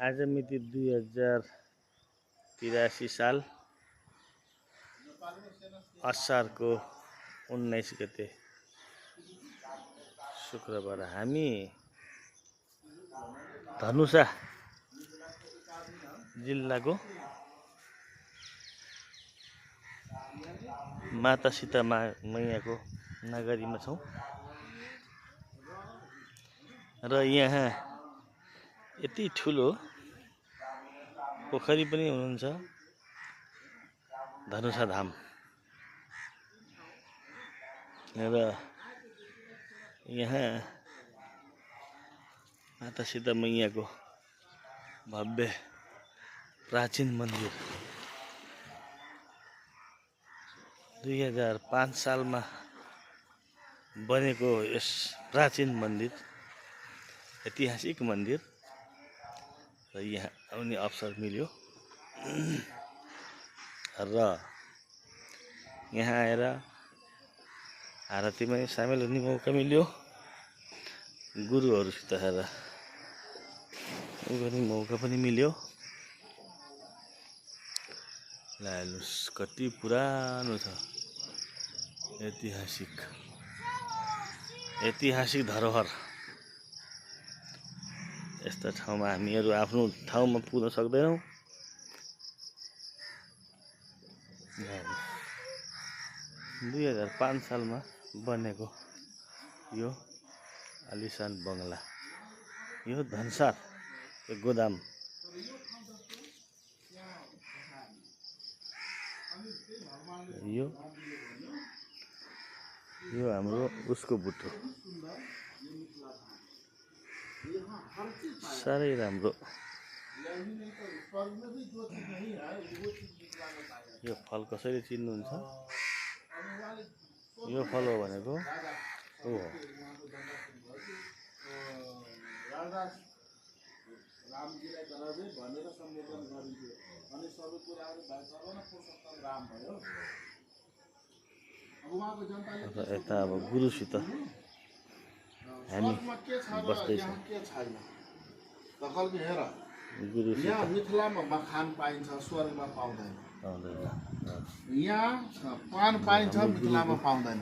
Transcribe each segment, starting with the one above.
आज मिति 2083 साल असारको 19 गते शुक्रबार हामी धनुषा जिल्लाको माता सीता मैयाको नगरीमा छौँ र यहाँ यति ठुलो पोखरी पनि हुनुहुन्छ धनुषा धाम र यहाँ माता सीता मैयाको भव्य प्राचीन मन्दिर 2005 सालमा बनेको यस प्राचीन मन्दिर ऐतिहासिक मन्दिर र यहाँ आउने अवसर मिल्यो र यहाँ आएर आरतीमा सामेल हुने मौका मिल्यो गुरुहरूसित आएर गर्ने मौका पनि मिल्यो। ल हेर्नुहोस् कति पुरानो छ ऐतिहासिक धरोहर। यस्ता ठाउँमा हामीहरू आफ्नो ठाउँमा पुग्न सक्दैनौँ। 2005 सालमा बनेको यो आलिशान बङ्गला, यो धनसार गोदाम यो हाम्रो उसको बुटो साह्रै राम्रो। यो फल कसरी चिन्नुहुन्छ? यो फल हो भनेको यता अब गुरुसित हामी बस्दैछौँ। यहाँ मिथिलामा मखान पाइन्छ, स्वर्गमा पाउँदैन। यहाँ पान पाइन्छ, मिथिलामा पाउँदैन।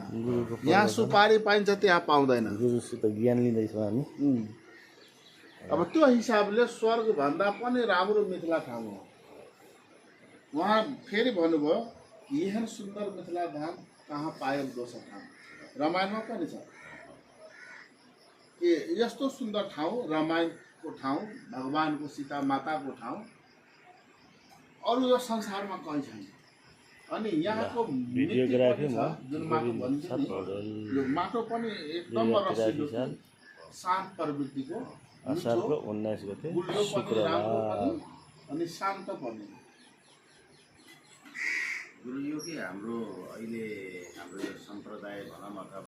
यहाँ सुपारी पाइन्छ, त्यहाँ पाउँदैन। गुरुसित ज्ञान लिँदैछौँ हामी। अब त्यो हिसाबले स्वर्गभन्दा पनि राम्रो मिथिला ठाउँ हो। उहाँ फेरि भन्नुभयो यहन सुन्दर मिथिला धाम कहाँ पायल दोस्रो ठाउँ। रामायणमा पनि छ कि यस्तो सुन्दर ठाउँ, रामायणको ठाउँ, भगवानको सीता माताको ठाउँ अरू यो संसारमा कहीँ छैन। अनि यहाँको भिडियोग्राफी जुन माटो भन्छ नि, यो माटो पनि एकदम रसिलो, शान्त प्रवृत्तिको, असारको 19 गते गुलियो पनि राम्रो पनि अनि शान्त पनि। गुरु यो के हाम्रो अहिले हाम्रो यो सम्प्रदाय भनौँ अथवा